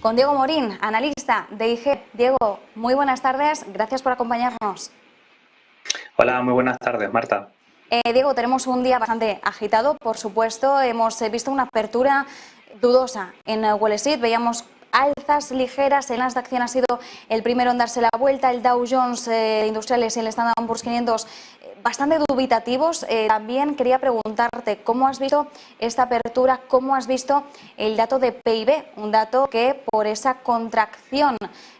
con Diego Morín, analista de IG. Diego, muy buenas tardes, gracias por acompañarnos. Hola, muy buenas tardes, Marta. Diego, tenemos un día bastante agitado, por supuesto. Hemos visto una apertura dudosa en Wall Street. Veíamos alzas ligeras. El Nasdaq 100 ha sido el primero en darse la vuelta. El Dow Jones Industriales y el Standard & Poor's 500 bastante dubitativos. También quería preguntarte cómo has visto esta apertura, cómo has visto el dato de PIB, un dato que por esa contracción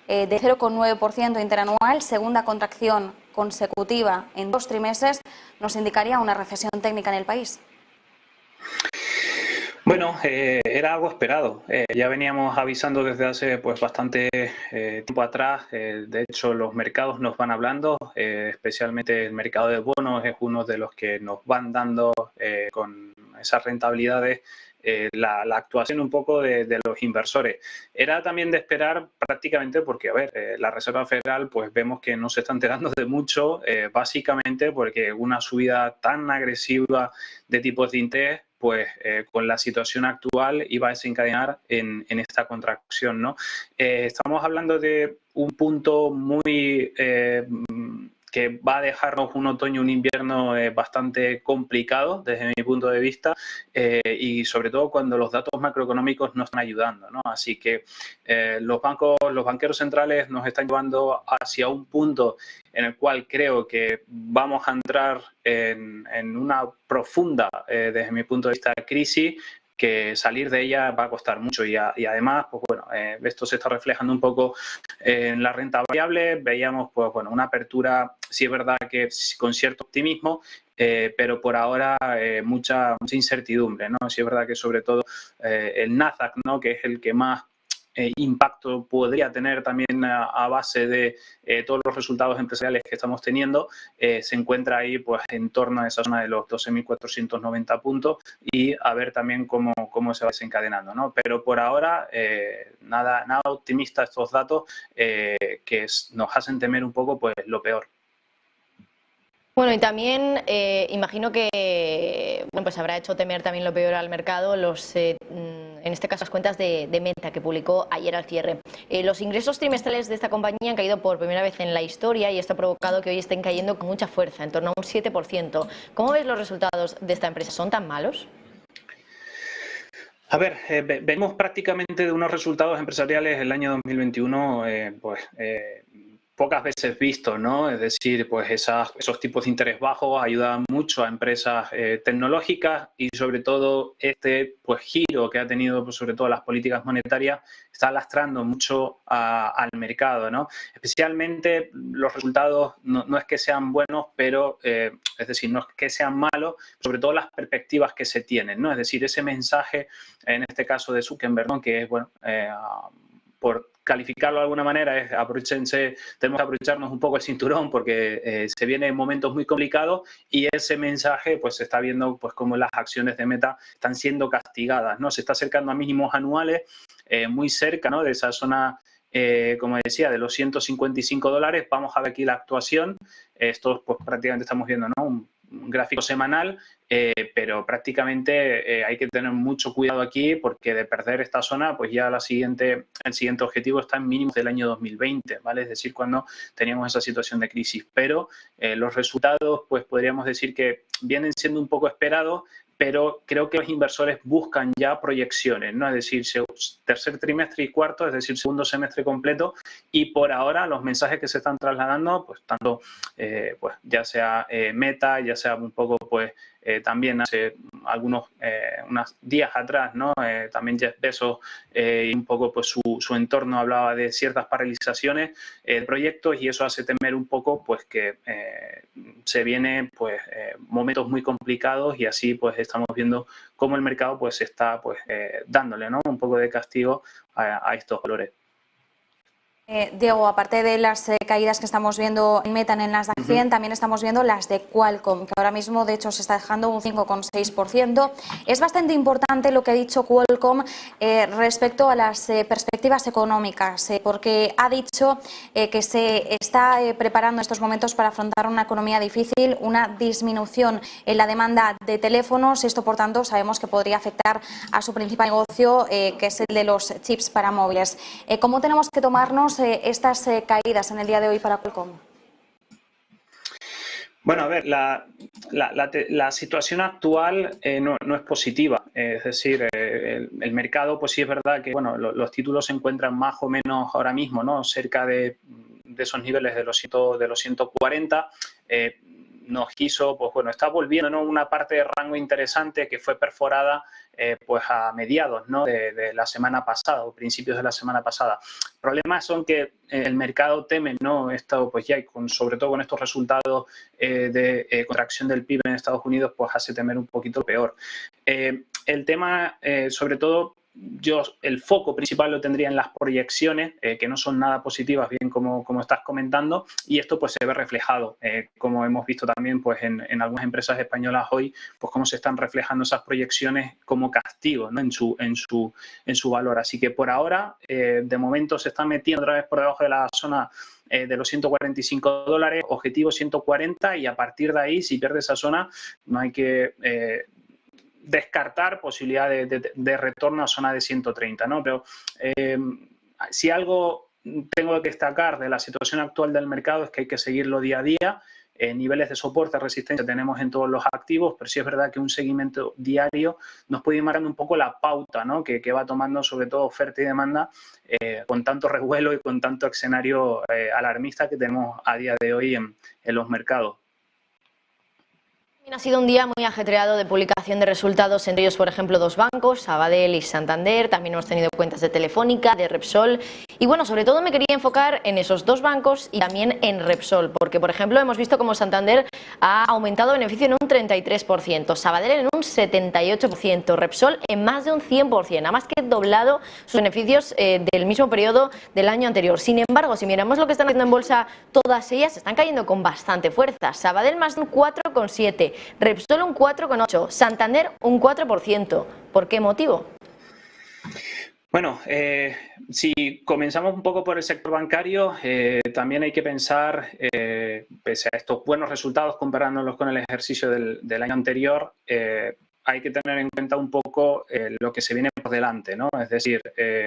de 0,9% interanual, segunda contracción consecutiva en 2 trimestres, nos indicaría una recesión técnica en el país. Bueno, era algo esperado. Ya veníamos avisando desde hace bastante tiempo atrás. De hecho, los mercados nos van hablando, especialmente el mercado de bonos es uno de los que nos van dando con esas rentabilidades la actuación un poco de los inversores. Era también de esperar prácticamente porque, a ver, la Reserva Federal pues vemos que no se está enterando de mucho, básicamente porque una subida tan agresiva de tipos de interés pues con la situación actual iba a desencadenar en esta contracción, ¿no? Estamos hablando de un punto muy que va a dejarnos un otoño y un invierno bastante complicado desde mi punto de vista y sobre todo cuando los datos macroeconómicos no están ayudando, ¿no? Así que los banqueros centrales nos están llevando hacia un punto en el cual creo que vamos a entrar en una profunda, desde mi punto de vista, crisis, que salir de ella va a costar mucho y además, pues bueno, esto se está reflejando un poco en la renta variable. Veíamos, pues bueno, una apertura, sí es verdad que con cierto optimismo, pero por ahora mucha incertidumbre, ¿no? Sí es verdad que sobre todo el Nasdaq, ¿no? Que es el que más impacto podría tener también a base de todos los resultados empresariales que estamos teniendo, se encuentra ahí pues en torno a esa zona de los 12.490 puntos y a ver también cómo se va desencadenando, ¿no? Pero por ahora nada optimista estos datos que nos hacen temer un poco pues lo peor. Bueno, y también imagino que bueno, pues habrá hecho temer también lo peor al mercado en este caso las cuentas de Meta que publicó ayer al cierre. Los ingresos trimestrales de esta compañía han caído por primera vez en la historia y esto ha provocado que hoy estén cayendo con mucha fuerza, en torno a un 7%. ¿Cómo ves los resultados de esta empresa? ¿Son tan malos? A ver, vemos prácticamente de unos resultados empresariales el año 2021, pocas veces vistos, ¿no? Es decir, pues esos tipos de interés bajos ayudan mucho a empresas tecnológicas y sobre todo este pues giro que ha tenido pues, sobre todo las políticas monetarias está lastrando mucho al mercado, ¿no? Especialmente los resultados no es que sean buenos, pero es decir, no es que sean malos, sobre todo las perspectivas que se tienen, ¿no? Es decir, ese mensaje, en este caso de Zuckerberg, ¿no? Que es, bueno, por calificarlo de alguna manera, es tenemos que aprovecharnos un poco el cinturón porque se vienen momentos muy complicados y ese mensaje pues se está viendo pues como las acciones de Meta están siendo castigadas, ¿no? Se está acercando a mínimos anuales muy cerca, ¿no? De esa zona, como decía, de los $155. Vamos a ver aquí la actuación. Esto pues prácticamente estamos viendo, ¿no? Un gráfico semanal, pero prácticamente hay que tener mucho cuidado aquí porque de perder esta zona, pues ya el siguiente objetivo está en mínimos del año 2020, ¿vale? Es decir, cuando teníamos esa situación de crisis. Pero los resultados, pues podríamos decir que vienen siendo un poco esperados, pero creo que los inversores buscan ya proyecciones, ¿no? Es decir, tercer trimestre y cuarto, es decir, segundo semestre completo, y por ahora los mensajes que se están trasladando, pues tanto pues ya sea Meta, ya sea un poco pues también hace unos días atrás, ¿no? También Jeff Bezos y un poco pues su entorno hablaba de ciertas paralizaciones de proyectos y eso hace temer un poco pues que se vienen pues momentos muy complicados y así pues estamos viendo cómo el mercado pues está pues dándole, ¿no? Un poco de castigo a estos valores. Diego, aparte de las caídas que estamos viendo en Meta, en Nasdaq 100, también estamos viendo las de Qualcomm, que ahora mismo de hecho se está dejando un 5,6%. Es bastante importante lo que ha dicho Qualcomm respecto a las perspectivas económicas, porque ha dicho que se está preparando en estos momentos para afrontar una economía difícil, una disminución en la demanda de teléfonos. Esto, por tanto, sabemos que podría afectar a su principal negocio, que es el de los chips para móviles. ¿Cómo tenemos que tomarnos estas caídas en el día de hoy para Qualcomm? Bueno, a ver, la situación actual no es positiva. Es decir, el mercado, pues sí es verdad que bueno, los títulos se encuentran más o menos ahora mismo, ¿no? Cerca de esos niveles de los 140. Nos quiso, pues bueno, está volviendo, ¿no? Una parte de rango interesante que fue perforada pues a mediados, ¿no? de la semana pasada o principios de la semana pasada. Problemas son que el mercado teme, ¿no? Esto, pues ya, sobre todo con estos resultados de contracción del PIB en Estados Unidos, pues hace temer un poquito peor. El tema, sobre todo, el foco principal lo tendría en las proyecciones, que no son nada positivas, bien como estás comentando, y esto pues se ve reflejado, como hemos visto también pues en algunas empresas españolas hoy, pues cómo se están reflejando esas proyecciones como castigo, ¿no? en su valor. Así que por ahora, de momento se está metiendo otra vez por debajo de la zona de los $145, objetivo 140, y a partir de ahí, si pierde esa zona, no hay que descartar posibilidad de retorno a zona de 130, ¿no? Pero si algo tengo que destacar de la situación actual del mercado es que hay que seguirlo día a día. Niveles de soporte, resistencia tenemos en todos los activos, pero sí es verdad que un seguimiento diario nos puede ir marcando un poco la pauta, ¿no? que va tomando sobre todo oferta y demanda con tanto revuelo y con tanto escenario alarmista que tenemos a día de hoy en los mercados. Ha sido un día muy ajetreado de publicación de resultados, entre ellos, por ejemplo, dos bancos, Sabadell y Santander. También hemos tenido cuentas de Telefónica, de Repsol. Y bueno, sobre todo me quería enfocar en esos dos bancos y también en Repsol, porque, por ejemplo, hemos visto como Santander ha aumentado beneficio en un 33%, Sabadell en un 78%, Repsol en más de un 100%, ha más que doblado sus beneficios del mismo periodo del año anterior. Sin embargo, si miramos lo que están haciendo en bolsa, todas ellas están cayendo con bastante fuerza. Sabadell más de un 4,7%. Repsol un 4,8%, Santander un 4%. ¿Por qué motivo? Bueno, si comenzamos un poco por el sector bancario, también hay que pensar, pese a estos buenos resultados comparándolos con el ejercicio del año anterior, hay que tener en cuenta un poco lo que se viene por delante, ¿no? Es decir,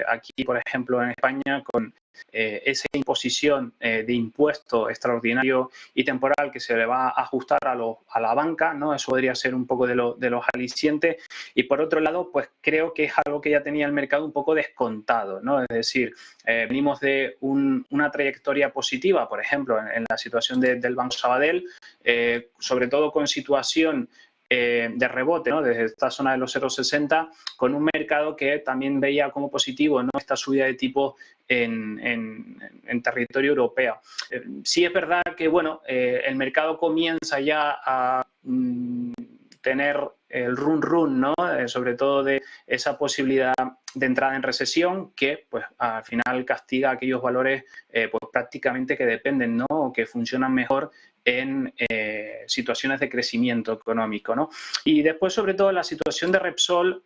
aquí, por ejemplo, en España, con esa imposición de impuesto extraordinario y temporal que se le va a ajustar a la banca, ¿no? Eso podría ser un poco de los alicientes. Y por otro lado, pues creo que es algo que ya tenía el mercado un poco descontado, ¿no? Es decir, venimos de una trayectoria positiva, por ejemplo, en la situación del Banco Sabadell, sobre todo con situación de rebote, ¿no? Desde esta zona de los 0,60, con un mercado que también veía como positivo, ¿no? Esta subida de tipo en territorio europeo. Sí es verdad que bueno, el mercado comienza ya a tener el run, ¿no? Sobre todo de esa posibilidad de entrada en recesión que pues al final castiga aquellos valores pues prácticamente que dependen, ¿no? O que funcionan mejor en situaciones de crecimiento económico, ¿no? Y después, sobre todo, la situación de Repsol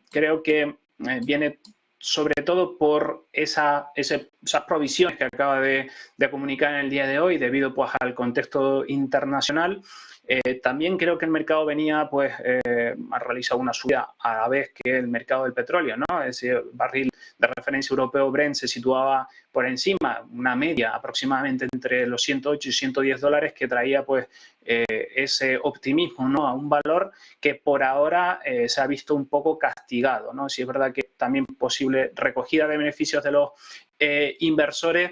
creo que viene sobre todo por esas provisiones que acaba de comunicar en el día de hoy debido pues al contexto internacional. También creo que el mercado venía pues a realizar una subida a la vez que el mercado del petróleo, ¿no? Ese barril de referencia europeo Brent se situaba por encima, una media aproximadamente entre los 108 y 110 dólares que traía pues ese optimismo, ¿no? A un valor que por ahora se ha visto un poco castigado, ¿no? Sí es verdad que también posible recogida de beneficios de los inversores.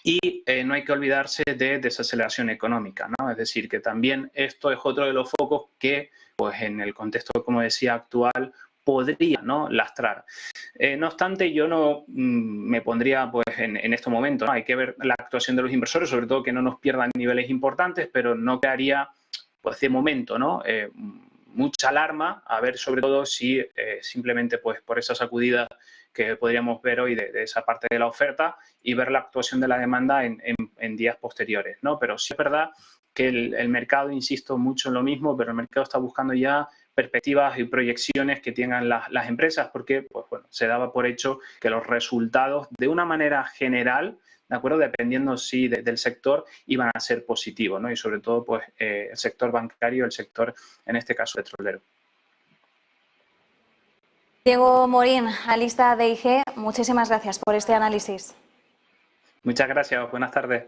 Y no hay que olvidarse de desaceleración económica, ¿no? Es decir, que también esto es otro de los focos que, pues en el contexto, como decía, actual, podría, ¿no? lastrar. No obstante, yo no me pondría pues, en este momento, ¿no? Hay que ver la actuación de los inversores, sobre todo que no nos pierdan niveles importantes, pero no crearía, pues de momento, ¿no? Mucha alarma, a ver sobre todo si simplemente pues por esa sacudida que podríamos ver hoy de esa parte de la oferta y ver la actuación de la demanda en días posteriores, ¿no? Pero sí es verdad que el mercado, insisto mucho en lo mismo, pero el mercado está buscando ya perspectivas y proyecciones que tengan las empresas, porque pues, bueno, se daba por hecho que los resultados, de una manera general, ¿de acuerdo? Dependiendo sí del sector, iban a ser positivos, ¿no? Y sobre todo, pues, el sector bancario, el sector, en este caso, petrolero. Diego Morín, analista de IG, muchísimas gracias por este análisis. Muchas gracias, buenas tardes.